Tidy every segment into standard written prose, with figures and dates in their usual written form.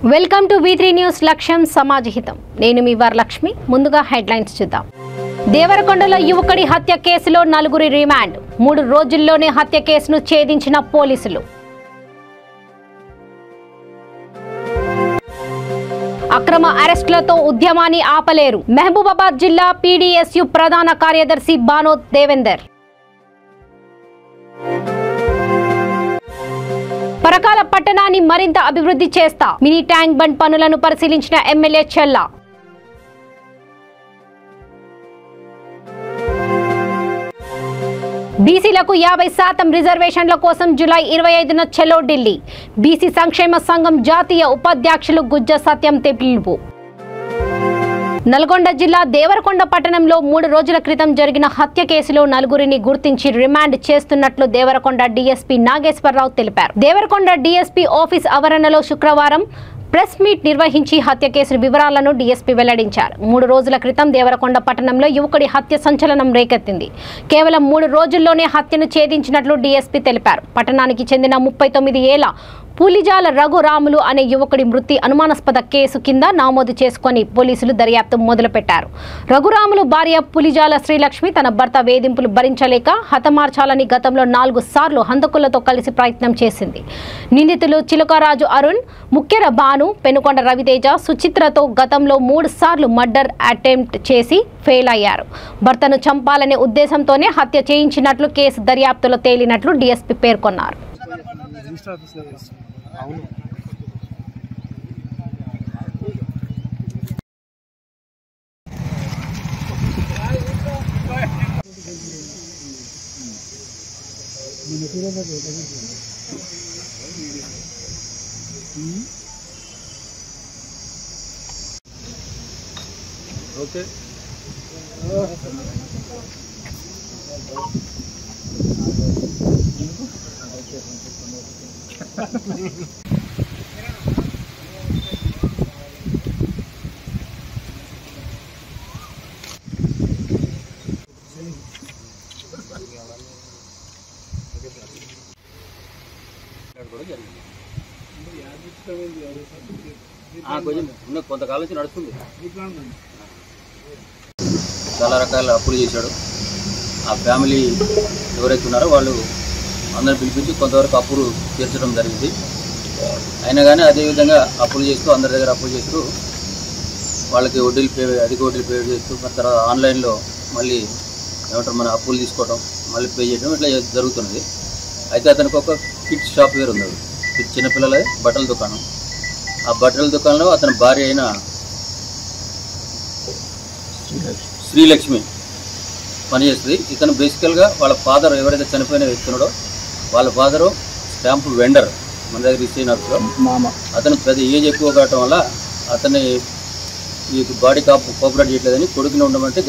Welcome to V3 news లక్ష్యం సమాజహితం. నేను మీ వరలక్ష్మి. ముందుగా హెడ్లైన్స్ చూద్దాం. దేవరకొండలో యువకుడి హత్య కేసులో 4 రిమాండ్. 3 రోజుల్లోనే హత్య కేసును ఛేదించిన పోలీసులు. అక్రమ అరెస్టులతో ఉద్యమాన్ని ఆపలేరు. మహబూబాబాద్ జిల్లా PDSU ప్రధాన కార్యదర్శి బానోత్ దేవేందర్. పరకాల పట్టణాన్ని మరింత అభివృద్ధి చేస్తా. మినీ ట్యాంక్ బండ్ పనులను పరిశీలించిన ఎమ్మెల్యే చెల్లా. బీసీలకు 50% రిజర్వేషన్ల కోసం జూలై 25న చెలో ఢిల్లీ. బీసీ సంక్షేమ సంఘం జాతీయ ఉపాధ్యక్షులు గుజ్జ సత్యం పిలుపు. నల్గొండ జిల్లా దేవరకొండ పట్టణంలో 3 రోజుల క్రితం జరిగిన హత్య కేసులో 4 గుర్తించి రిమాండ్ చేస్తున్నట్లు దేవరకొండ DSP నాగేశ్వరరావు తెలిపారు. దేవరకొండ DSP ఆఫీస్ ఆవరణలో శుక్రవారం ప్రెస్ మీట్ నిర్వహించి హత్య కేసు వివరాలను DSP వెల్లడించారు. 3 రోజుల క్రితం దేవరకొండ పట్టణంలో యువకుడి హత్య సంచలనం రేకెత్తింది. కేవలం 3 రోజుల్లోనే హత్యను ఛేదించినట్లు DSP తెలిపారు. పట్టణానికి చెందిన 39 ఏళ్ల పులిజాల రఘురాములు అనే యువకుడి మృతి అనుమానాస్పద కేసు కింద నమోదు చేసుకుని పోలీసులు దర్యాప్తు మొదలుపెట్టారు. రఘురాములు భార్య పులిజాల శ్రీలక్ష్మి తన భర్త వేధింపులు భరించలేక హతమార్చాలని గతంలో 4 సార్లు హంతకులతో కలిసి ప్రయత్నం చేసింది. నిందితులు చిలుకరాజు అరుణ్, ముఖ్యర భాను, పెనుకొండ రవితేజ, సుచిత్రతో గతంలో 3 సార్లు మర్డర్ అటెంప్ట్ చేసి ఫెయిల్ అయ్యారు. భర్తను చంపాలనే ఉద్దేశంతోనే హత్య చేయించినట్లు కేసు దర్యాప్తులో తేలినట్లు DSP పేర్కొన్నారు. అవును ఓకే కొంతకాలం నుంచి నడుస్తుంది. చాలా రకాల అప్పులు చేశాడు. ఆ ఫ్యామిలీ ఎవరైతే ఉన్నారో వాళ్ళు అందరిని పిలిపించి కొంతవరకు అప్పులు తీర్చడం జరిగింది. అయినా కానీ అదేవిధంగా అప్పులు చేస్తూ అందరి దగ్గర అప్పులు చేస్తూ వాళ్ళకి అధిక వడ్డీలు పే చేస్తూ తర్వాత ఆన్లైన్లో మళ్ళీ ఏమంటారు మన అప్పులు తీసుకోవడం మళ్ళీ పే చేయడం ఇట్లా జరుగుతున్నది. అయితే అతనికి ఒక కిడ్స్ షాప్ వేరు ఉంది. చిన్నపిల్లల బట్టల దుకాణం. ఆ బట్టల దుకాణంలో అతని భార్య అయిన శ్రీలక్ష్మి పనిచేస్తుంది. ఇతను బేసికల్గా వాళ్ళ ఫాదర్ ఎవరైతే చనిపోయిన వ్యక్తున్నాడో వాళ్ళ ఫాదరు స్టాంపు వెండర్ మన దగ్గర ఇచ్చినప్పుడు అతను పెద్ద ఏజ్ ఎక్కువ కావటం వల్ల అతన్ని ఈ బాడీ కోఆపరేట్ చేయట్లేదని కొడుకుని ఉండమంటే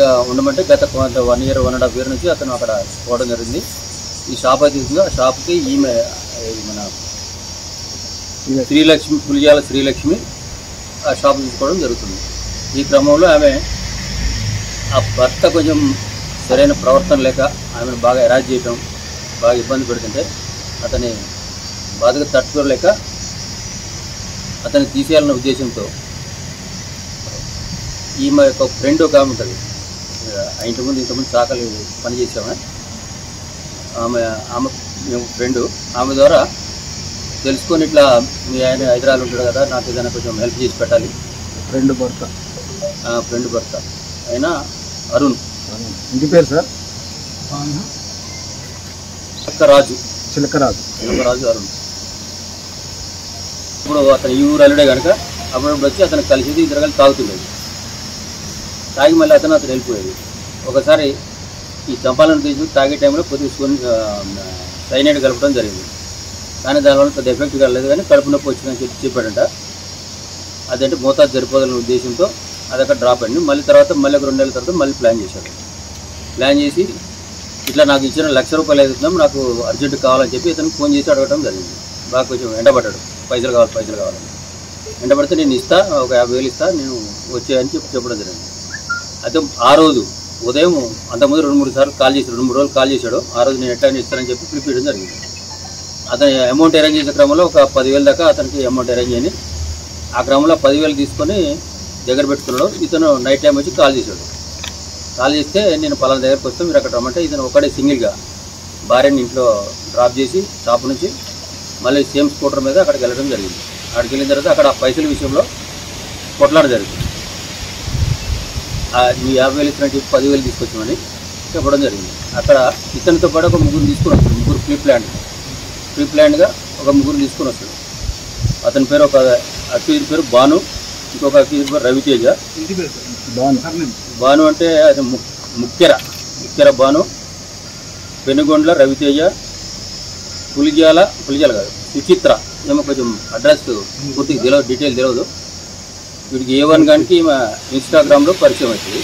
గత 1 year 1.5 year నుంచి అతను అక్కడ పోవడం జరిగింది. ఈ షాప్ అయితే ఆ షాప్కి ఈమె మన పులిజాల శ్రీలక్ష్మి ఆ షాప్ తీసుకోవడం జరుగుతుంది. ఈ క్రమంలో ఆమె ఆ భర్త కొంచెం సరైన ప్రవర్తన లేక ఆమెను బాగా హెరాస్ చేయటం, బాగా ఇబ్బంది పెడుతుంటే అతని బాధగా తట్టుకోలేక అతన్ని తీసేయాలన్న ఉద్దేశంతో ఈమె యొక్క ఫ్రెండ్ ఒక ఆమె ఉంటుంది. ఇంతకుముందు చాకలి పనిచేసామే ఆమె మేము ఫ్రెండు. ఆమె ద్వారా తెలుసుకొని ఇట్లా మీ ఆయన హైదరాబాద్ ఉంటాడు కదా, నాకు ఏదైనా కొంచెం హెల్ప్ చేసి పెట్టాలి. ఫ్రెండ్ భర్త అయినా అరుణ్. ఇంటి పేరు సార్ చిలకరాజు అరుణ్. ఇప్పుడు అతను ఈ ఊరు అల్లుడే కనుక అప్పుడప్పుడు వచ్చి అతను కలిసి 2 కలిసి తాగుతుండేది. తాగి మళ్ళీ అతను వెళ్ళిపోయేది. ఒకసారి ఈ చంపాలను తీసి తాగే టైంలో కొద్దిగా సైనైడ్ కలపడం జరిగింది. కానీ దానివల్ల పెద్ద ఎఫెక్ట్ కాలేదు. కానీ కడుపు నొప్పి వచ్చిందని చెప్పాడంట. అదంటే మోతాదు సరిపోదన్న ఉద్దేశంతో అది అక్కడ డ్రాప్ అయింది. మళ్ళీ తర్వాత ఒక 2 నెలల తర్వాత మళ్ళీ ప్లాన్ చేశాడు. ప్లాన్ చేసి ఇట్లా నాకు ఇచ్చిన ₹1,00,000 అవుతున్నాం, నాకు అర్జెంట్ కావాలని చెప్పి ఇతను ఫోన్ చేసి అడగడం జరిగింది. బాగా కొంచెం ఎండబడ్డాడు. పైసలు కావాలని ఎండబడితే నేను ఇస్తా, ఒక 50,000 ఇస్తా, నేను వచ్చాయని చెప్పడం జరిగింది. అయితే ఆ రోజు ఉదయం అంతకుముందు 2-3 సార్లు కాల్ చేశాడు, 2-3 రోజులు కాల్ చేశాడు. ఆ రోజు నేను ఎట్లా ఇస్తానని చెప్పి పిలిపించడం జరిగింది. అతని అమౌంట్ అరేంజ్ చేసే క్రమంలో ఒక 10,000 దాకా అతనికి అమౌంట్ అరేంజ్ అయ్యి ఆ క్రమంలో 10,000 తీసుకొని దగ్గర పెట్టుకున్నాడు. ఇతను నైట్ టైం వచ్చి కాల్ చేశాడు. కాల్ చేస్తే నేను పలానా దగ్గరకు వస్తే మీరు అక్కడ రమ్మంటే ఇతను ఒకటే సింగిల్గా భార్యని ఇంట్లో డ్రాప్ చేసి షాప్ నుంచి మళ్ళీ సేమ్ స్కూటర్ మీద అక్కడికి వెళ్ళడం జరిగింది. అక్కడికి వెళ్ళిన తర్వాత అక్కడ పైసల విషయంలో కొట్లాడ జరిగింది. మీ 50,000 ఇచ్చినట్టు 10,000 తీసుకొచ్చామని చెప్పడం జరిగింది. అక్కడ ఇతనితో పాటు ఒక ముగ్గురు తీసుకుని వస్తాడు. ముగ్గురు ప్రీ ప్లాన్డ్గా ఒక ముగ్గురు తీసుకుని వస్తాడు. అతని పేరు ఒక అక్యూజ్ పేరు భాను, ఇంకొక అక్యూజ్ పేరు రవితేజ. భాను అంటే అది ముక్కెర భాను, పెనుగొండ్ల రవితేజ, పులిజాల కాదు సుచిత్ర, ఏమో కొంచెం అడ్రస్ పూర్తిగా తెలియదు, డీటెయిల్ తెలియదు. వీడికి A1 గానికి మా ఇన్స్టాగ్రామ్లో పరిచయం అవుతుంది.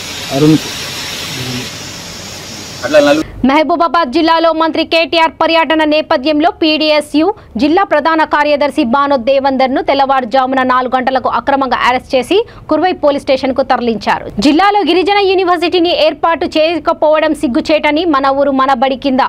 అట్లా మహబూబాబాద్ జిల్లాలో మంత్రి కేటీఆర్ పర్యటన నేపథ్యంలో PDSU జిల్లా ప్రధాన కార్యదర్శి బానో దేవందర్ ను తెల్లవారుజామున 4 గంటలకు అక్రమంగా అరెస్ట్ చేసి కుర్వై పోలీస్ స్టేషన్ కు తరలించారు. జిల్లాలో గిరిజన యూనివర్సిటీని ఏర్పాటు చేయకపోవడం సిగ్గుచేటని మన ఊరు మన బడి కింద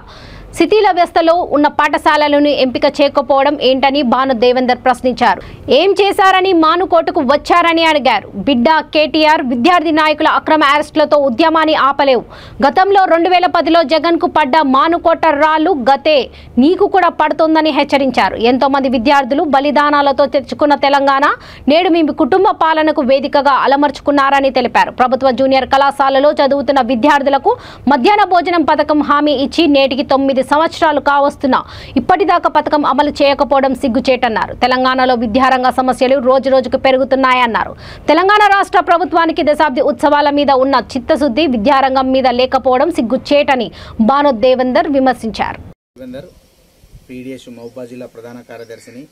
శిథిల వ్యవస్థలో ఉన్న పాఠశాలలను ఎంపిక చేయకపోవడం ఏంటని బాను దేవేందర్ ప్రశ్నించారు. ఏం చేశారని మానుకోటకు వచ్చారని అడిగారు. బిడ్డ కేటీఆర్ విద్యార్థి నాయకుల అక్రమ అరెస్టులతో ఉద్యమాన్ని ఆపలేవు. గతంలో 2010లో జగన్ కు పడ్డ మానుకోట రాళ్లు గతే నీకు కూడా పడుతుందని హెచ్చరించారు. ఎంతో మంది విద్యార్థులు బలిదానాలతో తెచ్చుకున్న తెలంగాణ నేడు మీ కుటుంబ పాలనకు వేదికగా అలమర్చుకున్నారని తెలిపారు. ప్రభుత్వ జూనియర్ కళాశాలలో చదువుతున్న విద్యార్థులకు మధ్యాహ్న భోజనం పథకం హామీ ఇచ్చి నేటికి 9 సంవత్సరాలు కావస్తున్నా ఇప్పటిదాకా పథకం అమలు చేయకపోవడం సిగ్గుచేటన్నారు. తెలంగాణలో విద్యారంగ సమస్యలు రోజు రోజుకు పెరుగుతున్నాయన్నారు. తెలంగాణ రాష్ట్ర ప్రభుత్వానికి దశాబ్ది ఉత్సవాల మీద ఉన్న చిత్తశుద్ధి విద్యారంగం మీద లేకపోవడం సిగ్గుచేటని బానో దేవేందర్ విమర్శించారు. PDSU మహబూబాబాద్ జిల్లా ప్రధాన కార్యదర్శిని.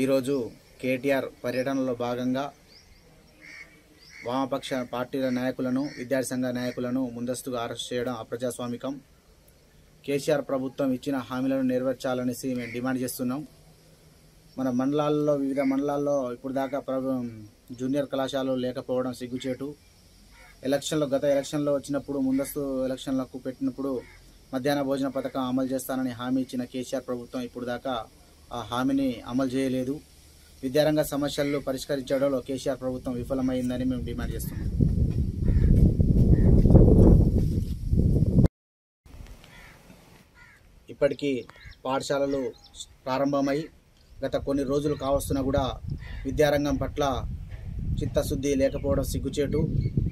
ఈరోజు కేటీఆర్ పర్యటనలో భాగంగా వామపక్ష పార్టీల నాయకులను, విద్యార్థి సంఘ నాయకులను ముందస్తుగా అరెస్ట్ చేయడం అప్రజాస్వామికం. కేసీఆర్ ప్రభుత్వం ఇచ్చిన హామీలను నెరవేర్చాలనేసి మేము డిమాండ్ చేస్తున్నాం. మన మండలాల్లో, వివిధ మండలాల్లో ఇప్పుడు దాకా జూనియర్ కళాశాలలు లేకపోవడం సిగ్గుచేటు. గత ఎలక్షన్లో వచ్చినప్పుడు, ముందస్తు ఎలక్షన్లకు పెట్టినప్పుడు మధ్యాహ్న భోజన పథకం అమలు చేస్తానని హామీ ఇచ్చిన కేసీఆర్ ప్రభుత్వం ఇప్పుడు దాకా ఆ హామీని అమలు చేయలేదు. విద్యారంగ సమస్యలను పరిష్కరించడంలో కేసీఆర్ ప్రభుత్వం విఫలమైందని మేము డిమాండ్ చేస్తున్నాం. ఇప్పటికీ పాఠశాలలు ప్రారంభమై గత కొన్ని రోజులు కావస్తున్నా కూడా విద్యారంగం పట్ల చిత్తశుద్ధి లేకపోవడం సిగ్గుచేటు.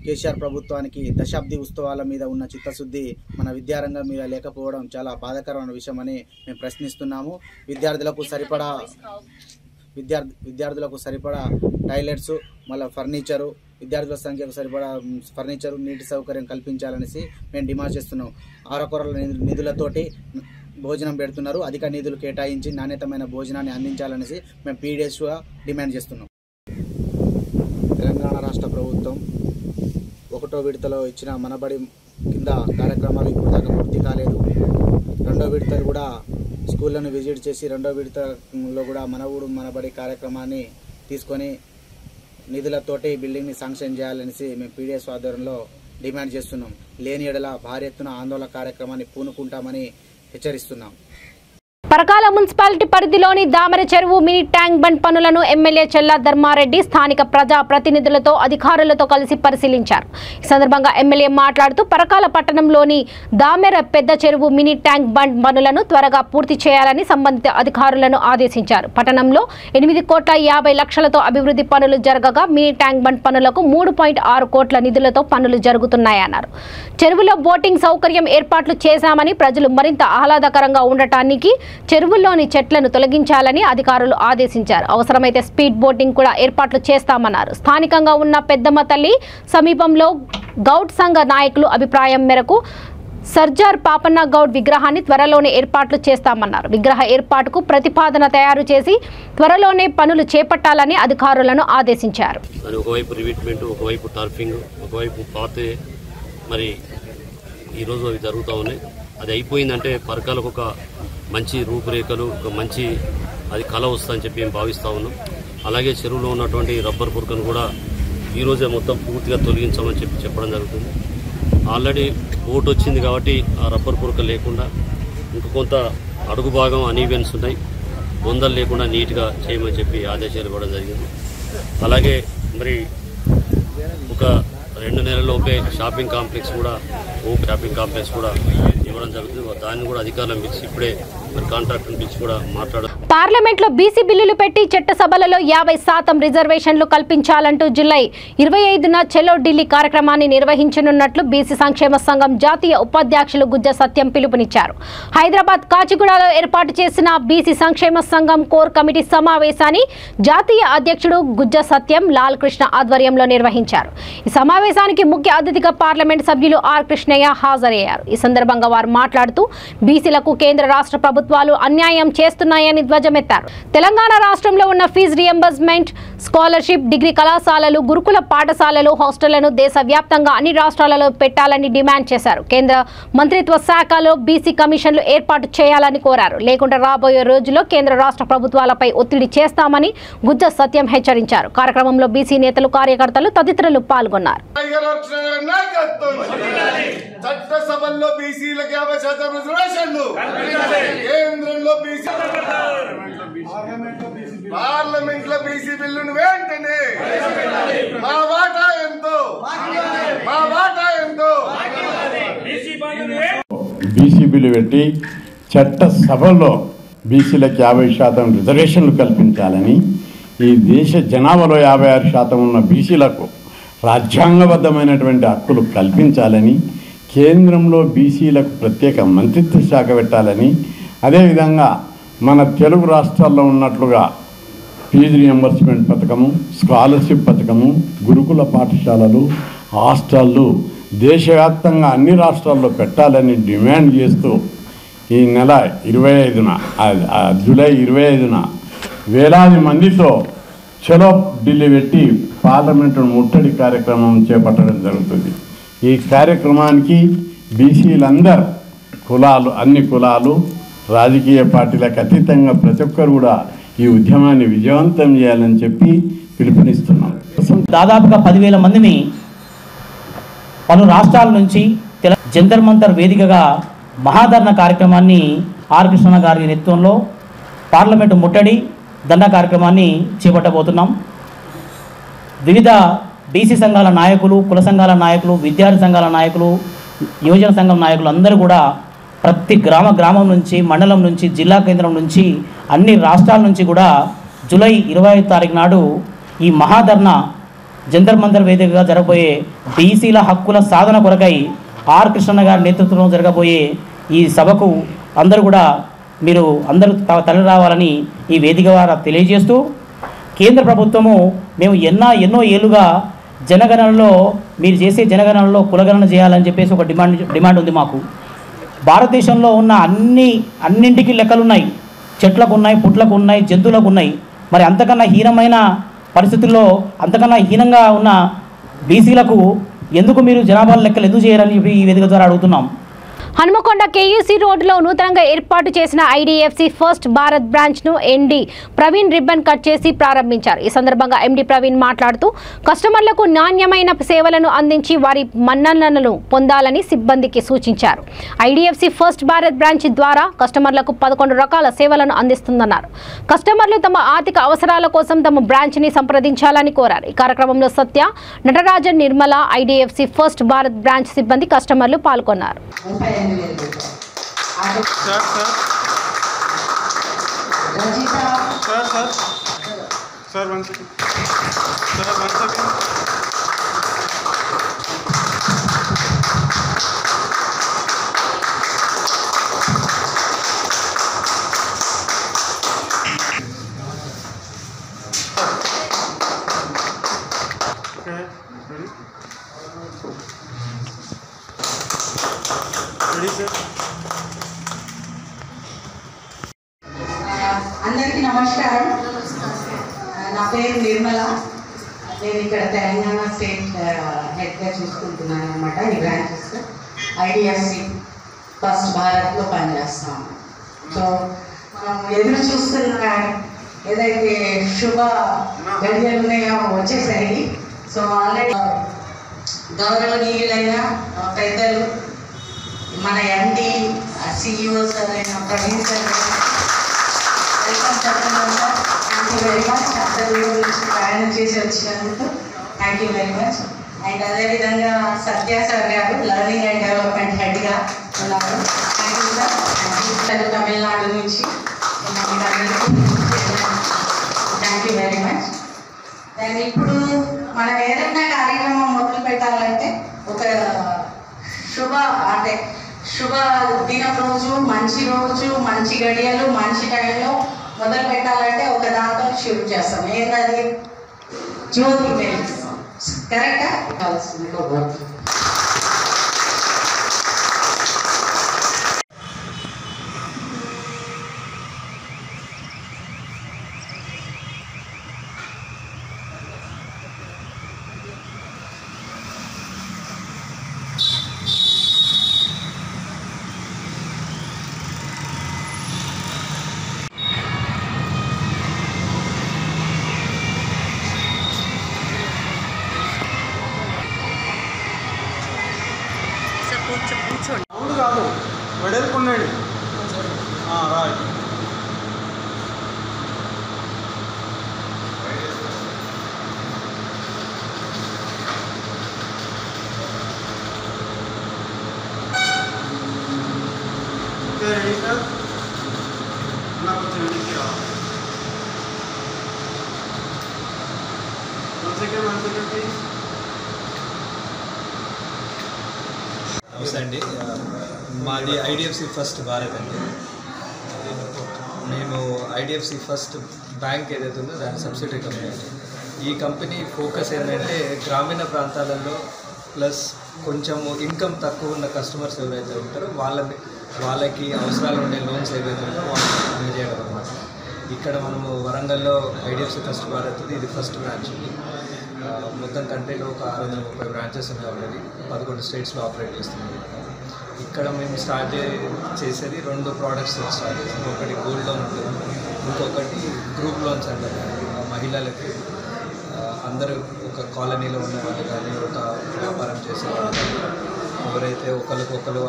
కేసీఆర్ ప్రభుత్వానికి దశాబ్ది ఉత్సవాల మీద ఉన్న చిత్తశుద్ధి మన విద్యారంగం మీద లేకపోవడం చాలా బాధాకరమైన విషయమని మేము ప్రశ్నిస్తున్నాము. విద్యార్థులకు సరిపడా టాయిలెట్స్, మళ్ళీ ఫర్నిచరు, విద్యార్థుల సంఖ్యకు సరిపడా ఫర్నిచరు, నీటి సౌకర్యం కల్పించాలనేసి మేము డిమాండ్ చేస్తున్నాం. ఆరకొరల నిధులతోటి భోజనం పెడుతున్నారు. అధిక నిధులు కేటాయించి నాణ్యతమైన భోజనాన్ని అందించాలనేసి మేము PDSUగా డిమాండ్ చేస్తున్నాం. తెలంగాణ రాష్ట్ర ప్రభుత్వం 1వ విడతలో ఇచ్చిన మనబడి కింద కార్యక్రమాలు ఇప్పుడు దాకా పూర్తి కాలేదు. 2వ విడతలు కూడా స్కూళ్లను విజిట్ చేసి 2వ విడతలో కూడా మన ఊరు మనబడి కార్యక్రమాన్ని తీసుకొని నిధులతోటి బిల్డింగ్ని శాంక్షన్ చేయాలనేసి మేము PDSU ఆధ్వర్యంలో డిమాండ్ చేస్తున్నాం. లేని ఎడల భారీ ఎత్తున ఆందోళన కార్యక్రమాన్ని పూనుకుంటామని హెచ్చరిస్తున్నాం. పరకాల మున్సిపాలిటీ పరిధిలోని దామర చెరువు మినీ ట్యాంక్ బండ్ పనులను ఎమ్మెల్యే చెల్లా ధర్మారెడ్డి స్థానిక ప్రజా ప్రతినిధులతో అధికారులతో కలిసి పరిశీలించారు. ఈ సందర్భంగా ఎమ్మెల్యే మాట్లాడుతూ పరకాల పట్టణంలోని దామెర పెద్ద చెరువు మినీ ట్యాంక్ బండ్ పనులను త్వరగా పూర్తి చేయాలని సంబంధిత అధికారులను ఆదేశించారు. పట్టణంలో 8,50,00,000తో అభివృద్ధి పనులు జరగగా మినీ ట్యాంక్ బండ్ పనులకు 3.6 కోట్ల నిధులతో పనులు జరుగుతున్నాయన్నారు. చెరువులో బోటింగ్ సౌకర్యం ఏర్పాట్లు చేశామని, ప్రజలు మరింత ఆహ్లాదకరంగా ఉండటానికి చెరువుల్లోని చెట్లను తొలగించాలని అధికారులు ఆదేశించారు. అవసరమైతే స్పీడ్ బోటింగ్ కూడా ఏర్పాట్లు చేస్తామన్నారు. స్థానికంగా ఉన్న పెద్దమ్మ తల్లి సమీపంలో గౌడ్ సంఘ నాయకులు అభిప్రాయం మేరకు సర్జార్ పాపన్న గౌడ్ విగ్రహాన్ని త్వరలోనే ఏర్పాట్లు చేస్తామన్నారు. విగ్రహ ఏర్పాటుకు ప్రతిపాదన తయారు చేసి త్వరలోనే పనులు చేపట్టాలని అధికారులను ఆదేశించారు. ఒకవైపు రివిట్మెంట్, ఒకవైపు టర్ఫింగ్, ఒకవైపు పాతే, మరి ఈరోజు అవి జరుగుతూ ఉన్నాయి. అది అయిపోయిందంటే పరకాలకు ఒక మంచి రూపురేఖలు, ఒక మంచి అది కళ వస్తుందని చెప్పి మేము భావిస్తూ ఉన్నాం. అలాగే చెరువులో ఉన్నటువంటి రబ్బర్ పురకను కూడా ఈరోజే మొత్తం పూర్తిగా తొలగించామని చెప్పడం జరుగుతుంది. ఆల్రెడీ ఓటు వచ్చింది కాబట్టి ఆ రబ్బర్ పురక లేకుండా ఇంకా కొంత అడుగు భాగం అనీవెన్స్ ఉన్నాయి. బొందలు లేకుండా నీట్గా చేయమని చెప్పి ఆదేశాలు ఇవ్వడం జరిగింది. అలాగే మరి ఒక 2 నెలలలోపే షాపింగ్ కాంప్లెక్స్ కూడా ఇవ్వడం జరుగుతుంది. దాన్ని కూడా అధికారులను పిలిచి ఇప్పుడే కాంట్రాక్టర్ని పిలిచి కూడా మాట్లాడారు. పార్లమెంట్ లో బీసీ బిల్లులు పెట్టి చట్టసభలలో 50% రిజర్వేషన్లు కల్పించాలంటూ జూలై 25న చెలో ఢిల్లీ కార్యక్రమాన్ని నిర్వహించనున్నట్లు బీసీ సంక్షేమ సంఘం జాతీయ ఉపాధ్యక్షులు గుజ్జ సత్యం పిలుపునిచ్చారు. హైదరాబాద్ కాచిగూడలో ఏర్పాటు చేసిన బీసీ సంక్షేమ సంఘం కోర్ కమిటీ సమావేశాన్ని జాతీయ అధ్యక్షుడు గుజ్జ సత్యం లాల్ కృష్ణ ఆధ్వర్యంలో నిర్వహించారు. ఈ సమావేశానికి ముఖ్య అతిథిగా పార్లమెంట్ సభ్యులు ఆర్ కృష్ణయ్య హాజరయ్యారు. ఈ సందర్భంగా వారు మాట్లాడుతూ బీసీలకు కేంద్ర రాష్ట్ర ప్రభుత్వాలు అన్యాయం చేస్తున్నాయని ధ్వజమెత్తారు. తెలంగాణ రాష్ట్రంలో ఉన్న ఫీజు రియంబర్స్మెంట్, స్కాలర్షిప్, డిగ్రీ కళాశాలలు, గురుకుల పాఠశాలలు, హాస్టళ్లను దేశవ్యాప్తంగా అన్ని రాష్ట్రాలలో పెట్టాలని డిమాండ్ చేశారు. కేంద్ర మంత్రిత్వ శాఖలో బీసీ కమిషన్లు ఏర్పాటు చేయాలని కోరారు. లేకుంటే రాబోయే రోజుల్లో కేంద్ర రాష్ట్ర ప్రభుత్వాలపై ఒత్తిడి చేస్తామని గుజ్జ సత్యం హెచ్చరించారు. కార్యక్రమంలో బీసీ నేతలు, కార్యకర్తలు తదితరులు పాల్గొన్నారు. చట్టసభల్లో బీసీలకు 50% రిజర్వేషన్లు, కేంద్రంలో బీసీ, పార్లమెంట్ లో బీసీ బిల్లును వెంటనే మా వాటా ఎంతో బీసీ బిల్లు పెట్టి చట్టసభల్లో బీసీలకు 50% రిజర్వేషన్లు కల్పించాలని, ఈ దేశ జనాభాలో 56% ఉన్న బీసీలకు రాజ్యాంగబద్ధమైనటువంటి హక్కులు కల్పించాలని, కేంద్రంలో బీసీలకు ప్రత్యేక మంత్రిత్వ శాఖ పెట్టాలని, అదేవిధంగా మన తెలుగు రాష్ట్రాల్లో ఉన్నట్లుగా ఫీజు రియంబర్స్మెంట్ పథకము, స్కాలర్షిప్ పథకము, గురుకుల పాఠశాలలు, హాస్టళ్ళు దేశవ్యాప్తంగా అన్ని రాష్ట్రాల్లో పెట్టాలని డిమాండ్ చేస్తూ ఈ నెల 25న జూలై 25న వేలాది మందితో చలో ఢిల్లీ పెట్టి పార్లమెంటు ముట్టడి కార్యక్రమం చేపట్టడం జరుగుతుంది. ఈ కార్యక్రమానికి బీసీలందరూ అన్ని కులాలు, రాజకీయ పార్టీలకు అతీతంగా ప్రతి ఒక్కరు కూడా ఈ ఉద్యమాన్ని విజయవంతం చేయాలని చెప్పి పిలుపునిస్తున్నాం. దాదాపుగా 10,000 మందిని పలు రాష్ట్రాల నుంచి జంతర్ మంతర్ వేదికగా మహాధరణ కార్యక్రమాన్ని ఆర్ కృష్ణ గారి నేతృత్వంలో పార్లమెంటు ముట్టడి దండ కార్యక్రమాన్ని చేపట్టబోతున్నాం. వివిధ బీసీ సంఘాల నాయకులు, కుల సంఘాల నాయకులు, విద్యార్థి సంఘాల నాయకులు, యువజన సంఘం నాయకులు అందరూ కూడా ప్రతి గ్రామం నుంచి, మండలం నుంచి, జిల్లా కేంద్రం నుంచి, అన్ని రాష్ట్రాల నుంచి కూడా జూలై 25 తారీఖు నాడు ఈ మహాధర్నా జంతర్ మంతర్ వేదికగా జరగబోయే బీసీల హక్కుల సాధన కొరకై ఆర్ కృష్ణ గారి నేతృత్వంలో జరగబోయే ఈ సభకు అందరూ కూడా మీరు అందరూ తరలి రావాలని ఈ వేదిక ద్వారా తెలియజేస్తూ, కేంద్ర ప్రభుత్వము మేము ఎన్నో ఏళ్ళుగా జనగణనలో మీరు చేసే జనగణనలో కులగణన చేయాలని చెప్పేసి ఒక డిమాండ్ ఉంది మాకు. భారతదేశంలో ఉన్న అన్నింటికి లెక్కలున్నాయి. చెట్లకు ఉన్నాయి, పుట్లకు ఉన్నాయి, జంతువులకు ఉన్నాయి. మరి అంతకన్నా హీనమైన పరిస్థితుల్లో అంతకన్నా హీనంగా ఉన్న బీసీలకు ఎందుకు మీరు జనాభా లెక్కలు ఎందుకు చేయరని చెప్పి ఈ వేదిక ద్వారా అడుగుతున్నాం. హనుమకొండ కేయూసీ రోడ్లో నూతనంగా ఏర్పాటు చేసిన ఐడిఎఫ్సి ఫస్ట్ భారత్ బ్రాంచ్ ను ఎండి ప్రవీణ్ రిబ్బన్ కట్ చేసి ప్రారంభించారు. ఈ సందర్భంగా ఎండి ప్రవీణ్ మాట్లాడుతూ కస్టమర్లకు నాణ్యమైన సేవలను అందించి వారి మన్ననలను పొందాలని సిబ్బందికి సూచించారు. ఐడిఎఫ్సి ఫస్ట్ భారత్ బ్రాంచ్ ద్వారా కస్టమర్లకు 11 రకాల సేవలను అందిస్తుందన్నారు. కస్టమర్లు తమ ఆర్థిక అవసరాల కోసం తమ బ్రాంచ్ ని సంప్రదించాలని కోరారు. ఈ కార్యక్రమంలో Satya, Natarajan, Nirmala, IDFC first Bharat branch సిబ్బంది, కస్టమర్లు పాల్గొన్నారు. అందరికీ నమస్కారం. నా పేరు నిర్మల. నేను ఇక్కడ తెలంగాణ స్టేట్ హెడ్గా చూసుకుంటున్నాను అనమాట. ఈ బ్రాంచెస్ ఐడిఎఫ్సి ఫస్ట్ భారత్లో పనిచేస్తాము. సో మనం ఎదురు చూస్తున్న ఏదైతే శుభ గడియలు ఉన్నాయో వచ్చేసాయి. సో ఆల్రెడీ గౌరవనీయులైన పెద్దలు మన ఎండి సిఇఓ సార్ అయిన ప్రవీణ్ సార్ వెల్కమ్ చెప్పండి sir. Thank you very much. అంత దూరం నుంచి ప్రయాణం చేసి వచ్చినందుకు thank you very much. And అదేవిధంగా సత్య సార్ గారు లర్నింగ్ అండ్ డెవలప్మెంట్ హెడ్గా ఉన్నారు. Thank you sir. తమిళనాడు నుంచి thank you very much. And ఇప్పుడు మనం ఏదైనా కార్యక్రమం మొదలు పెట్టాలంటే ఒక శుభ దినం రోజు, మంచి రోజు, మంచి గడియలు, మంచి టైంలో మొదలు పెట్టాలంటే ఒక దాంతో షూట్ చేస్తాం. ఏంటది? జ్యోతి వెలిగిస్తాం. కరెక్టా? కావాల్సింది అవును కాదు వెడల్పున్నాడు రైట్. Ready sir? నాకు కొంచెం వెనక్కి రా. 1 సెకండ్ ప్లీజ్. నమస్తే అండి. మాది ఐడిఎఫ్సి ఫస్ట్ భారత్ అండి. మేము ఐడిఎఫ్సి ఫస్ట్ బ్యాంక్ ఏదైతే ఉందో దాని సబ్సిడరీ కంపెనీ అండి. ఈ కంపెనీ ఫోకస్ ఏంటంటే గ్రామీణ ప్రాంతాలలో ప్లస్ కొంచెము ఇన్కమ్ తక్కువ ఉన్న కస్టమర్స్ ఎవరైతే ఉంటారో వాళ్ళకి అవసరాలు ఉండే లోన్స్ ఏవైతే ఉందో వాళ్ళని అందజేయడం అనమాట. ఇక్కడ మనము వరంగల్లో ఐడిఎఫ్సి ఫస్ట్ భారత్ ఇది ఫస్ట్ బ్రాంచ్ ఉంది. మొత్తం కంట్రీలో ఒక 630 బ్రాంచెస్ ఉన్నాయి ఆల్రెడీ. 11 స్టేట్స్లో ఆపరేట్ చేస్తున్నాయి. ఇక్కడ మేము స్టార్ట్ చేసేది 2 ప్రోడక్ట్స్ స్టార్ట్ చేసాం. ఒకటి గోల్డ్ లోన్ ఉంటుంది, ఇంకొకటి గ్రూప్ లోన్స్ అంటారు. మహిళలకి అందరూ ఒక కాలనీలో ఉన్న వాళ్ళు కానీ ఒక వ్యాపారం చేసేవాళ్ళు కానీ ఎవరైతే ఒకరికొకరు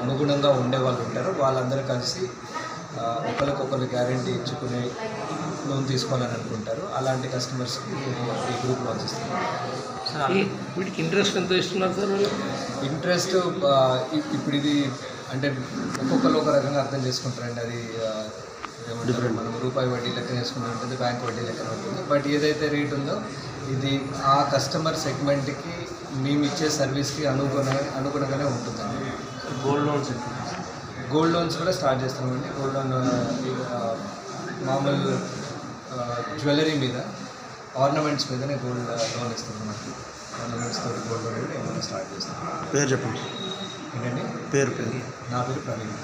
అనుగుణంగా ఉండే వాళ్ళు ఉంటారో వాళ్ళందరూ కలిసి ఒకరికొకరు గ్యారంటీ ఇచ్చుకునే లోన్ తీసుకోవాలని అనుకుంటారు. అలాంటి కస్టమర్స్కి ఈ గ్రూప్ లోన్స్ ఇస్తున్నాం. వీటికి ఇంట్రెస్ట్ ఎంత ఇస్తున్నారు సార్? ఇంట్రెస్ట్ ఇప్పుడు ఇది అంటే ఒక్కొక్కరు ఒక రకంగా అర్థం చేసుకుంటారండి. అది ఏమంటారు, మనం రూపాయి వడ్డీ లెక్కన వేసుకుంటూ ఉంటుంది, బ్యాంక్ వడ్డీ లెక్కన ఉంటుంది. బట్ ఏదైతే రేట్ ఉందో ఇది ఆ కస్టమర్ సెగ్మెంట్కి మేము ఇచ్చే సర్వీస్కి అనుగుణంగానే ఉంటుందండి. గోల్డ్ లోన్స్ కూడా స్టార్ట్ చేస్తున్నామండి. గోల్డ్ లోన్ మామూలు జ్యువెలరీ మీద, ఆర్నమెంట్స్ మీదనే గోల్డ్ లోన్ ఇస్తున్నాం. ఆర్నమెంట్స్ తోటి గోల్డ్ లోన్ కూడా ఏమైనా స్టార్ట్ చేస్తాం. పేరు చెప్పండి. ఏంటండి? పేరు నా పేరు ప్రవీణ్.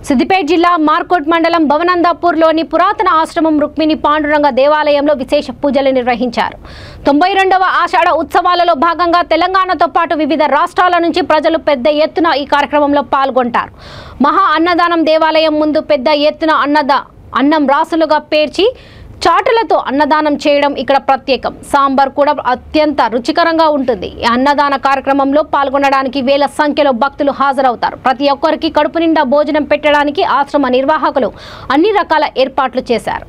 సిద్దిపేట జిల్లా మార్కోట్ మండలం భవనందాపూర్లోని పురాతన ఆశ్రమం రుక్మిణి పాండురంగ దేవాలయంలో విశేష పూజలు నిర్వహించారు. 92వ ఆషాఢ ఉత్సవాలలో భాగంగా తెలంగాణతో పాటు వివిధ రాష్ట్రాల నుంచి ప్రజలు పెద్ద ఎత్తున ఈ కార్యక్రమంలో పాల్గొంటారు. మహా అన్నదానం దేవాలయం ముందు పెద్ద ఎత్తున అన్నం రాసులుగా పేర్చి చాటులతో అన్నదానం చేయడం ఇక్కడ ప్రత్యేకం. సాంబార్ కూడా అత్యంత రుచికరంగా ఉంటుంది. ఈ అన్నదాన కార్యక్రమంలో పాల్గొనడానికి వేల సంఖ్యలో భక్తులు హాజరవుతారు. ప్రతి ఒక్కరికి కడుపు నిండా భోజనం పెట్టడానికి ఆశ్రమ నిర్వాహకులు అన్ని రకాల ఏర్పాట్లు చేశారు.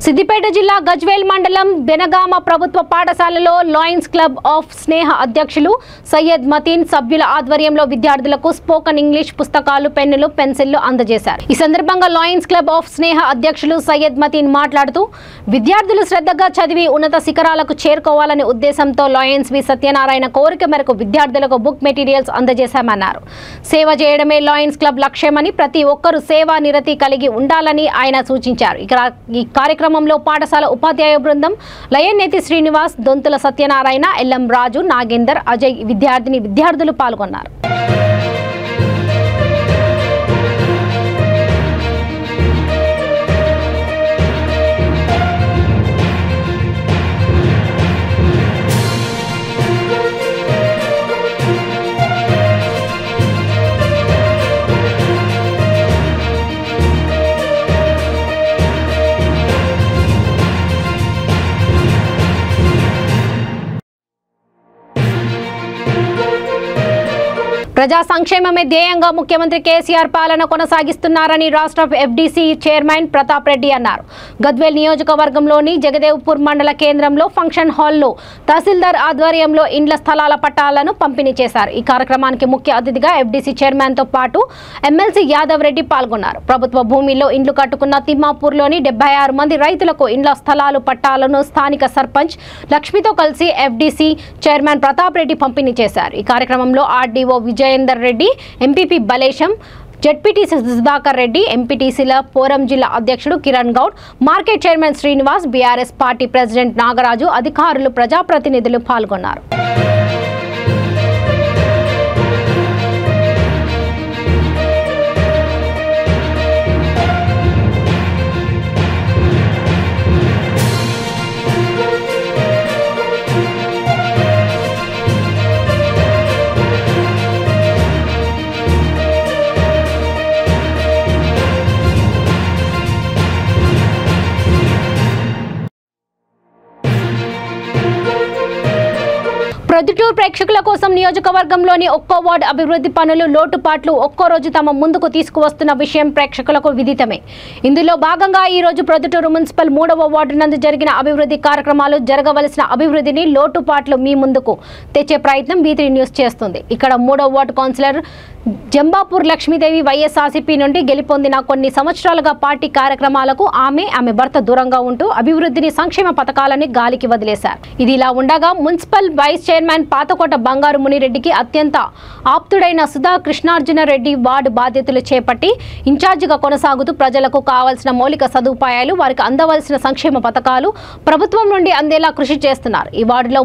సిద్దిపేట జిల్లా గజ్వేల్ మండలం బెనగామ ప్రభుత్వ పాఠశాలలో లయన్స్ క్లబ్ ఆఫ్ స్నేహ అధ్యక్షులు సయ్యద్ మతీన్ సభ్యుల ఆధ్వర్యంలో విద్యార్థులకు స్పోకన్ ఇంగ్లీష్ పుస్తకాలు, పెన్నులు, పెన్సిళ్లు అందజేశారు. ఈ సందర్భంగా లయన్స్ క్లబ్ ఆఫ్ స్నేహ అధ్యక్షులు సయ్యద్ మతీన్ మాట్లాడుతూ విద్యార్థులు శ్రద్ధగా చదివి ఉన్నత శిఖరాలకు చేరుకోవాలనే ఉద్దేశంతో లయన్స్ వి సత్యనారాయణ కోరిక మేరకు విద్యార్థులకు బుక్ మెటీరియల్స్ అందజేశామన్నారు. సేవ చేయడమే లయన్స్ క్లబ్ లక్ష్యమని ప్రతి ఒక్కరూ సేవా నిరతి కలిగి ఉండాలని ఆయన సూచించారు. ఈ కార్యక్రమంలో పాఠశాల ఉపాధ్యాయ బృందం, లయన్ నేతి శ్రీనివాస్, దొంతుల సత్యనారాయణ, ఎల్ఎం రాజు, నాగేందర్, అజయ్, విద్యార్థులు పాల్గొన్నారు. ప్రజా సంక్షేమమే ధ్యేయంగా ముఖ్యమంత్రి కేసీఆర్ పాలన కొనసాగిస్తున్నారని రాష్ట్ర ఎఫ్డీసీ చైర్మన్ ప్రతాప్ రెడ్డి అన్నారు. గద్వేల్ నియోజకవర్గంలోని జగదేవ్పూర్ మండల కేంద్రంలో ఫంక్షన్ హాల్లో తహసీల్దార్ ఆధ్వర్యంలో ఇండ్ల స్థలాల పట్టాలను పంపిణీ చేశారు. ఈ కార్యక్రమానికి ముఖ్య అతిథిగా ఎఫ్డీసీ చైర్మన్ తో పాటు ఎమ్మెల్సీ యాదవ్ రెడ్డి పాల్గొన్నారు. ప్రభుత్వ భూమిలో ఇండ్లు కట్టుకున్న తిమ్మాపూర్లోని 76 మంది రైతులకు ఇండ్ల స్థలాలు పట్టాలను స్థానిక సర్పంచ్ లక్ష్మితో కలిసి ఎఫ్డీసీ చైర్మన్ ప్రతాప్ రెడ్డి పంపిణీ చేశారు. ఈ కార్యక్రమంలో RDO Vijayender Reddy, MPP Balesham, ZPTC Sudhakar Reddy, ఎంపీటీసీల ఫోరం జిల్లా అధ్యక్షుడు Kiran Goud, market chairman Srinivas, BRS party president Nagaraju, అధికారులు, ప్రజాప్రతినిధులు పాల్గొన్నారు. ప్రొద్దుటూరు ప్రేక్షకుల కోసం నియోజకవర్గంలోని ఒక్కో వార్డు అభివృద్ధి పనులు లోటుపాట్లు ఒక్కో రోజు తమ ముందుకు తీసుకువస్తున్న విషయం ప్రేక్షకులకు విదితమే. ఇందులో భాగంగా ఈ రోజు ప్రొద్దుటూరు మున్సిపల్ 3వ వార్డు నందు జరిగిన అభివృద్ధి కార్యక్రమాలు జరగవలసిన అభివృద్ధిని లోటుపాట్లు మీ ముందుకు తెచ్చే ప్రయత్నం V3 న్యూస్ చేస్తుంది. ఇక్కడ 3వ వార్డు కౌన్సిలర్ జంబాపూర్ లక్ష్మీదేవి వైఎస్ఆర్సీపీ నుండి గెలుపొందిన కొన్ని సంవత్సరాలుగా పార్టీ కార్యక్రమాలకు ఆమె భర్త దూరంగా ఉంటూ అభివృద్ధిని, సంక్షేమ పథకాలని గాలికి వదిలేశారు. ఇది ఇలా ఉండగా మున్సిపల్ వైస్ చైర్మన్ పాతకోట బంగారు మునిరెడ్డికి అత్యంత ఆప్తుడైన సుధా కృష్ణార్జున రెడ్డి వార్డు బాధ్యతలు చేపట్టి ఇన్ఛార్జిగా కొనసాగుతూ ప్రజలకు కావాల్సిన మౌలిక సదుపాయాలు, వారికి అందవలసిన సంక్షేమ పథకాలు ప్రభుత్వం నుండి అందేలా కృషి చేస్తున్నారు. ఈ వార్డులో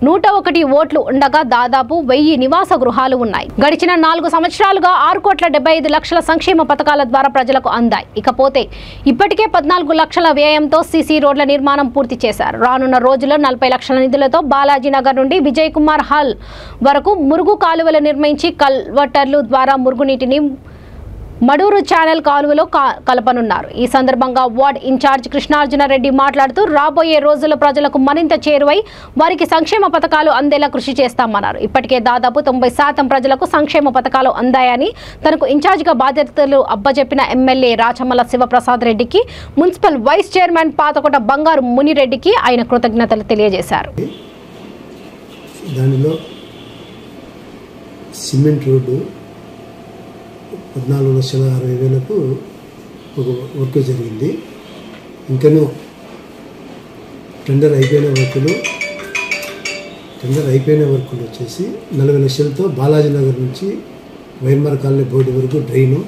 3,101 ఓట్లు ఉండగా దాదాపు 1000 నివాస గృహాలు ఉన్నాయి. గడిచిన 4 సంవత్సరాలుగా 6,75,00,000 సంక్షేమ పథకాల ద్వారా ప్రజలకు అందాయి. ఇకపోతే ఇప్పటికే 14 లక్షల వ్యయంతో సీసీ రోడ్ల నిర్మాణం పూర్తి చేశారు. రానున్న రోజుల్లో 40 లక్షల నిధులతో బాలాజీ నగర్ నుండి విజయ్ కుమార్ హాల్ వరకు మురుగు కాలువలు నిర్మించి కల్వర్టర్లు ద్వారా మురుగునీటిని మడూరు ఛానల్ కాలువలో కలపనున్నారు. ఈ సందర్భంగా వార్డ్ ఇన్ఛార్జ్ కృష్ణార్జున రెడ్డి మాట్లాడుతూ రాబోయే రోజుల్లో ప్రజలకు మరింత చేరువై వారికి సంక్షేమ పథకాలు అందేలా కృషి చేస్తామన్నారు. ఇప్పటికే దాదాపు 90% ప్రజలకు సంక్షేమ పథకాలు అందాయని, తనకు ఇన్ఛార్జిగా బాధ్యతలు అప్పచెప్పిన ఎమ్మెల్యే రాచమల్ల శివప్రసాద్ రెడ్డికి, మున్సిపల్ వైస్ చైర్మన్ పాతకోట బంగారు మునిరెడ్డికి ఆయన కృతజ్ఞతలు తెలియజేశారు. దానిలో సిమెంట్ రోడ్డు 14,60,000 ఒక వర్క్ జరిగింది. ఇంకనూ టెండర్ అయిపోయిన వర్కులు వచ్చేసి 40 లక్షలతో బాలాజీ నగర్ నుంచి వైఎంఆర్ కాలనీ బోర్డు వరకు drain,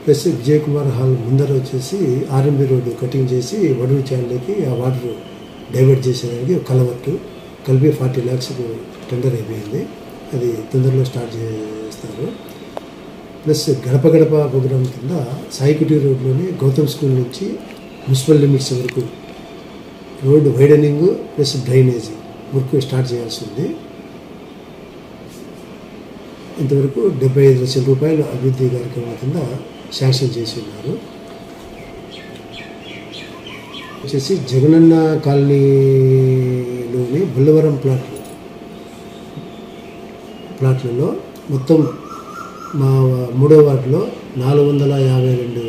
plus Vijay Kumar hall ముందర వచ్చేసి ఆర్ఎంబి రోడ్డు కటింగ్ చేసి వడూరు ఛానల్కి ఆ వాటర్ డైవర్ట్ చేసేదానికి ఒక కలవర్టు కలిపి 40 lakhs టెండర్ అయిపోయింది. అది తొందరలో స్టార్ట్ చేస్తారు. ప్లస్ గడప గడప ప్రోగ్రాం కింద సాయికుటి రోడ్లోని గౌతమ్ స్కూల్ నుంచి మున్సిపల్ లిమిట్స్ వరకు road widening plus drainage work start చేయాల్సి ఉంది. ఇంతవరకు 75 లక్షల రూపాయలు అభివృద్ధి కార్యక్రమం కింద శాంక్షన్ చేసి ఉన్నారు. వచ్చేసి జగనన్న కాలనీలోని బుల్లవరం ప్లాట్లలో మొత్తం మా 3వ వార్డులో 452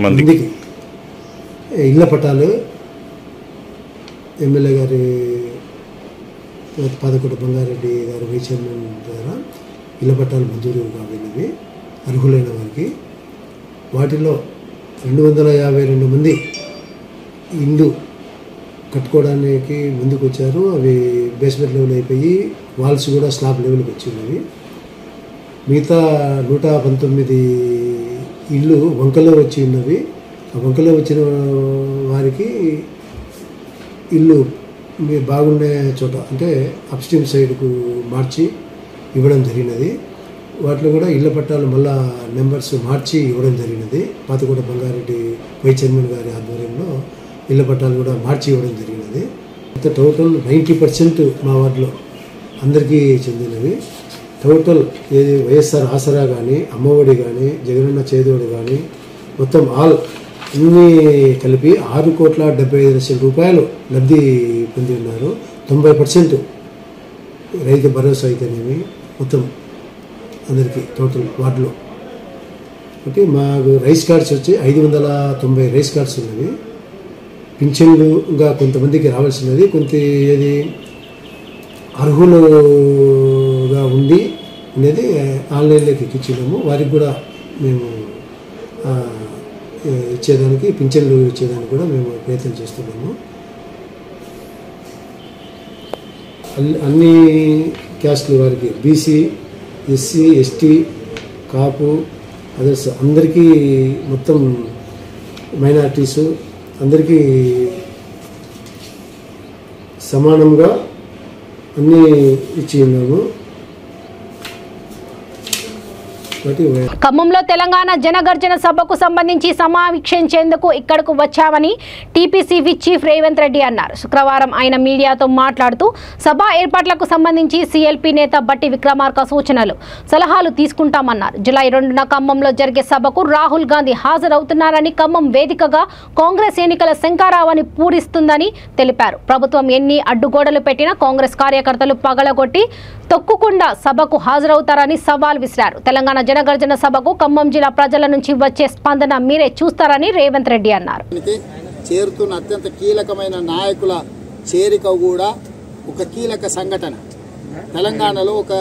మందికి ఇళ్ల పట్టాలు ఎమ్మెల్యే గారి పాతకోట బంగారెడ్డి గారి వైస్ చైర్మన్ ద్వారా ఇళ్ల పట్టాలు మంజూరు కాబడినవి అర్హులైన వారికి. వాటిలో 252 మంది ఇల్లు కట్టుకోవడానికి ముందుకు వచ్చారు. అవి బేస్మెంట్ లెవెల్ అయిపోయి వాల్స్ కూడా స్లాబ్ లెవెల్కి వచ్చి ఉన్నవి. మిగతా 119 ఇళ్ళు వంకలో వచ్చి ఉన్నవి. ఆ వంకలో వచ్చిన వారికి ఇల్లు మీరు బాగుండే చోట అంటే అప్స్ట్రీమ్ సైడ్కు మార్చి ఇవ్వడం జరిగినది. వాటిలో కూడా ఇళ్ల పట్టాలు మళ్ళా నెంబర్స్ మార్చి ఇవ్వడం జరిగినది. పాతకోట బంగారెడ్డి వైస్ చైర్మన్ గారి ఆధ్వర్యంలో ఇళ్ల పట్టాలు కూడా మార్చి ఇవ్వడం జరిగినది. టోటల్ 90% మా వార్డులో అందరికీ చెందినవి. టోటల్ ఏది వైఎస్ఆర్ ఆసరా కానీ, అమ్మఒడి కానీ, జగనన్న చేదోడు కానీ మొత్తం అన్నీ కలిపి 6,75,00,000 రూపాయలు లబ్ధి పొంది ఉన్నారు. 90% రైతు భరోసా అయితేనేమి, మొత్తం అందరికీ టోటల్ వార్డులో. అంటే మాకు రైస్ కార్డ్స్ వచ్చి 590 రైస్ కార్డ్స్ ఉన్నవి. పింఛన్లుగా కొంతమందికి రావాల్సినది, కొంత ఏది అర్హులుగా ఉండి అనేది ఆన్లైన్లోకి ఎక్కించినాము. వారికి కూడా మేము ఇచ్చేదానికి, పింఛన్లు ఇచ్చేదానికి కూడా మేము ప్రయత్నం చేస్తున్నాము. అన్ని క్యాస్టుల వారికి, బీసీ, ఎస్సీ, ఎస్టీ, కాపు, అదర్స్ అందరికీ, మొత్తం మైనారిటీసు అందరికీ సమానంగా అన్నీ ఇచ్చి ఉన్నాము. ఖమ్మంలో తెలంగాణ జనగర్జన సభకు సంబంధించి సమీక్షించేందుకు ఇక్కడకు వచ్చామని టీపీసీసీ చీఫ్ రేవంత్ రెడ్డి అన్నారు. శుక్రవారం ఆయన మీడియాతో మాట్లాడుతూ సభ ఏర్పాట్లకు సంబంధించి సీఎల్పీ నేత బట్టి విక్రమార్క సూచనలు, సలహాలు తీసుకుంటామన్నారు. జూలై 2న ఖమ్మంలో జరిగే సభకు రాహుల్ గాంధీ హాజరవుతున్నారని, ఖమ్మం వేదికగా కాంగ్రెస్ ఎన్నికల శంఖారావాన్ని పూరిస్తుందని తెలిపారు. ప్రభుత్వం ఎన్ని అడ్డుగోడలు పెట్టినా కాంగ్రెస్ కార్యకర్తలు పగలగొట్టి తొక్కుకుండా సభకు హాజరవుతారని సవాల్ విసిరారు. తెలంగాణ జనగర్జన సభకు ఖమ్మం జిల్లా ప్రజల నుంచి వచ్చే స్పందన మీరే చూస్తారని రేవంత్ రెడ్డి అన్నారు. చేరుతున్న అత్యంత కీలకమైన నాయకుల చేరిక కూడా ఒక కీలక సంఘటన, తెలంగాణలో ఒక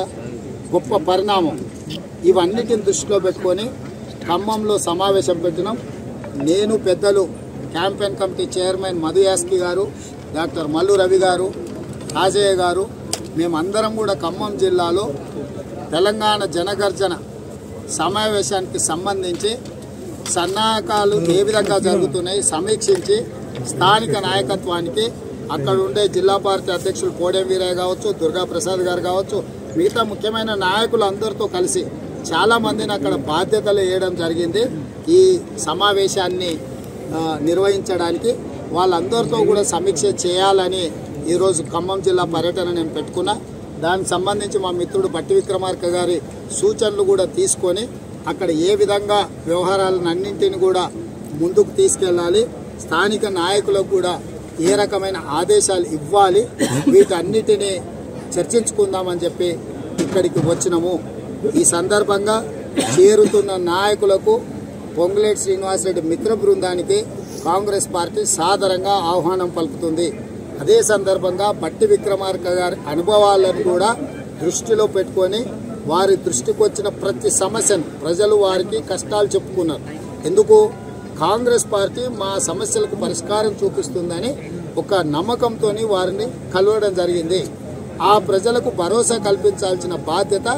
గొప్ప పరిణామం. ఇవన్నిటిని దృష్టిలో పెట్టుకొని ఖమ్మంలో సమావేశం పెట్టినాం. నేను, పెద్దలు క్యాంపెయిన్ కమిటీ చైర్మన్ మధు యాస్కి గారు, డాక్టర్ మల్లు రవి గారు, రాజయ్య గారు, మేమందరం కూడా ఖమ్మం జిల్లాలో తెలంగాణ జనగర్జన సమావేశానికి సంబంధించి సన్నాహకాలు ఏ విధంగా జరుగుతున్నాయి సమీక్షించి స్థానిక నాయకత్వానికి, అక్కడ ఉండే జిల్లా పార్టీ అధ్యక్షులు కోడెం వీరయ్య కావచ్చు, దుర్గాప్రసాద్ గారు కావచ్చు, మిగతా ముఖ్యమైన నాయకులు అందరితో కలిసి చాలామందిని అక్కడ బాధ్యతలు వేయడం జరిగింది. ఈ సమావేశాన్ని నిర్వహించడానికి వాళ్ళందరితో కూడా సమీక్ష చేయాలని ఈరోజు ఖమ్మం జిల్లా పర్యటన నేను పెట్టుకున్నా. దానికి సంబంధించి మా మిత్రుడు బట్టి విక్రమార్క గారి సూచనలు కూడా తీసుకొని అక్కడ ఏ విధంగా వ్యవహారాలను అన్నింటిని కూడా ముందుకు తీసుకెళ్ళాలి, స్థానిక నాయకులకు కూడా ఏ రకమైన ఆదేశాలు ఇవ్వాలి, వీటన్నిటినీ చర్చించుకుందామని చెప్పి ఇక్కడికి వచ్చినాము. ఈ సందర్భంగా చేరుతున్న నాయకులకు, పొంగులేటి శ్రీనివాసరెడ్డి మిత్ర బృందానికి కాంగ్రెస్ పార్టీ సాదరంగా ఆహ్వానం పలుకుతుంది. అదే సందర్భంగా బట్టి విక్రమార్క గారి అనుభవాలను కూడా దృష్టిలో పెట్టుకొని వారి దృష్టికి వచ్చిన ప్రతి సమస్యను ప్రజలు వారికి కష్టాలు చెప్పుకున్నారు. ఎందుకు? కాంగ్రెస్ పార్టీ మా సమస్యలకు పరిష్కారం చూపిస్తుందని ఒక నమ్మకంతో వారిని కలవడం జరిగింది. ఆ ప్రజలకు భరోసా కల్పించాల్సిన బాధ్యత,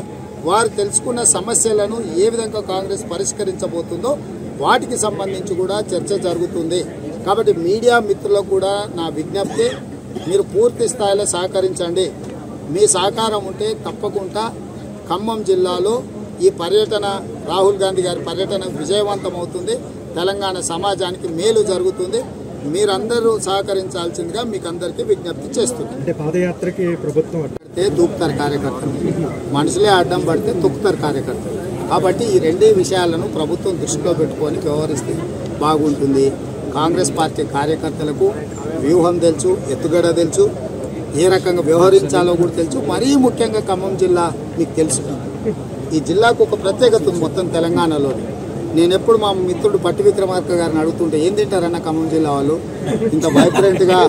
వారు తెలుసుకున్న సమస్యలను ఏ విధంగా కాంగ్రెస్ పరిష్కరించబోతుందో వాటికి సంబంధించి కూడా చర్చ జరుగుతుంది. కాబట్టి మీడియా మిత్రులకు కూడా నా విజ్ఞప్తి, మీరు పూర్తి స్థాయిలో సహకరించండి. మీ సహకారం ఉంటే తప్పకుండా ఖమ్మం జిల్లాలో ఈ పర్యటన, రాహుల్ గాంధీ గారి పర్యటన విజయవంతమవుతుంది, తెలంగాణ సమాజానికి మేలు జరుగుతుంది. మీరందరూ సహకరించాల్సిందిగా మీకు అందరికీ విజ్ఞప్తి చేస్తుంది. అంటే పాదయాత్రకి ప్రభుత్వం దూకుతారు కార్యకర్తలు, మనుషులే అడ్డం పడితే తొక్కుతారు కార్యకర్తలు. కాబట్టి ఈ రెండే విషయాలను ప్రభుత్వం దృష్టిలో పెట్టుకొని వ్యవహరిస్తే బాగుంటుంది. కాంగ్రెస్ పార్టీ కార్యకర్తలకు వ్యూహం తెలుసు, ఎత్తుగడ తెలుసు, ఏ రకంగా వ్యవహరించాలో కూడా తెలుసు. మరీ ముఖ్యంగా ఖమ్మం జిల్లా మీకు తెలుసు, ఈ జిల్లాకు ఒక ప్రత్యేకత ఉంది మొత్తం తెలంగాణలో. నేను ఎప్పుడు మా మిత్రుడు బట్టి విక్రమార్క గారిని అడుగుతుంటే, ఏం తింటారన్న ఖమ్మం జిల్లా వాళ్ళు ఇంత వైబ్రెంట్గా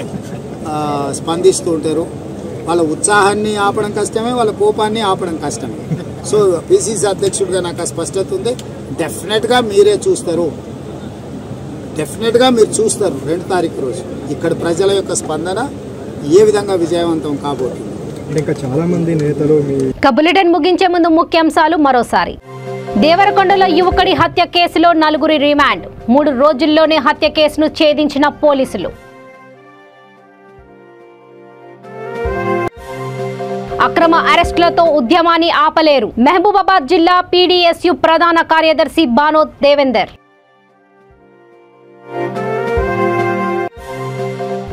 స్పందిస్తూ ఉంటారు. వాళ్ళ ఉత్సాహాన్ని ఆపడం కష్టమే, వాళ్ళ కోపాన్ని ఆపడం కష్టమే. సో పిసిసి అధ్యక్షుడిగా నాకు ఆ స్పష్టత ఉంది. డెఫినెట్గా మీరే చూస్తారు, డెఫినెట్గా మీరు చూస్తారు 2 తారీఖు రోజు ఇక్కడ ప్రజల యొక్క స్పందన ఏ విధంగా విజయవంతం కాబోతుంది. ఇంకా చాలా మంది నేతలు బులెటిన్ ముగించే ముందు ముఖ్యాంశాలు మరోసారి. దేవరకొండలో యువకుడి హత్య కేసులో 4 రిమాండ్, 3 రోజుల్లోనే హత్య కేసును ఛేదించిన పోలీసులు. అక్రమ అరెస్టులతో ఉద్యమాన్ని ఆపలేరు, మహబూబాబాద్ జిల్లా పీడీఎస్యు ప్రధాన కార్యదర్శి బానోత్ దేవేందర్.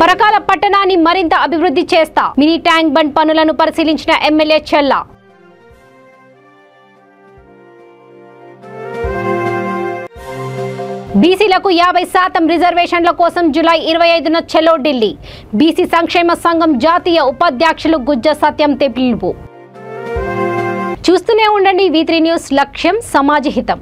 పరకాల పట్టణాన్ని మరింత అభివృద్ధి చేస్తా, మినీ ట్యాంక్ బండ్ పనులను పరిశీలించిన ఎమ్మెల్యే చెల్లా. బీసీలకు 50% రిజర్వేషన్ల కోసం జూలై 25న చెలో ఢిల్లీ, బీసీ సంక్షేమ సంఘం జాతీయ ఉపాధ్యక్షులు గుజ్జ సత్యం పిలుపు. చూస్తూనే ఉండండి V3 న్యూస్, లక్ష్యం సమాజ హితం.